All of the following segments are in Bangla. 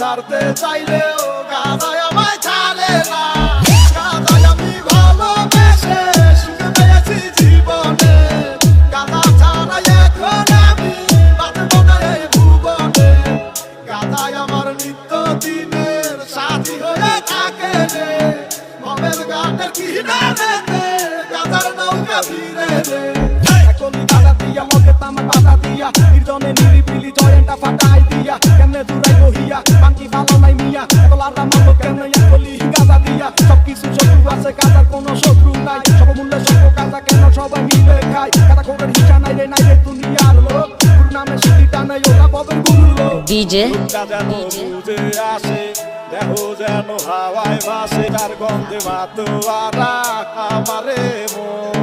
ছাড়তে চাইলেও গাদায় আমায় ছাড়ে না। গাদায় আমি ভালোবেসে সুখে পেয়েছি জীবনে, গাদা ছাড়া এখন আমি বাঁচব না এই ভুবনে। গাদায় আমার নিত্য দিনের সাথী হয়ে থাকে রে, মমের গানের কিনারেতে গাদার নৌকা ভিড়ে রে। একলি গাদা দিয়া মগে তামা বাধা দিয়া, নির্জনে নিরিবিলি জয়েন্টটা ফাটাই দিয়া, কেমনে দূরাই রহিয়া বাঙ্কি ভালো নাই মিয়া, একলাটা মানলো কেমনে একলি গাদা দিয়া। সবকিছু শত্রু আছে গাদার কোনো শত্রু নাই, সর্বমূল্যে সর্ব গাদা কেন সবাই মিলে খায়। গাদা খোরের হিসা নাই রে নাই রে দুনিয়ার লোক, গুরু নামে সিটিটা নাই ওরা ববের গুরু লোক। ডিজে যেন বুঝে আসে দেহ যেন হাওয়ায় ভাসে, তার গন্ধে মাতোয়ারা আমারে মন।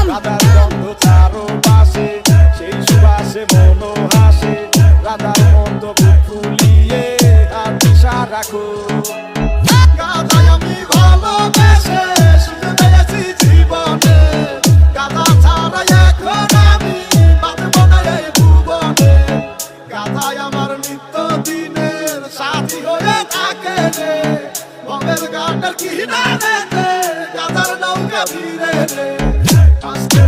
রাধার গন্ধ চারো পাশে সেই সুবাসে মনো হাসে, রাধার মন্দ বুক ফুলিয়ে আর দিশা রাখো। গাদায় আমি ভালোবেসে সুখে পেয়েছি জীবনে, গাদা ছাড়া এখন আমি বাঁচব না এই ভুবনে। গাদায় আমার নিত্য দিনের সাথী হয়ে থাকে রে, মমের গানের কিনারেতে গাদার নৌকা ভিড়ে রে। আজকে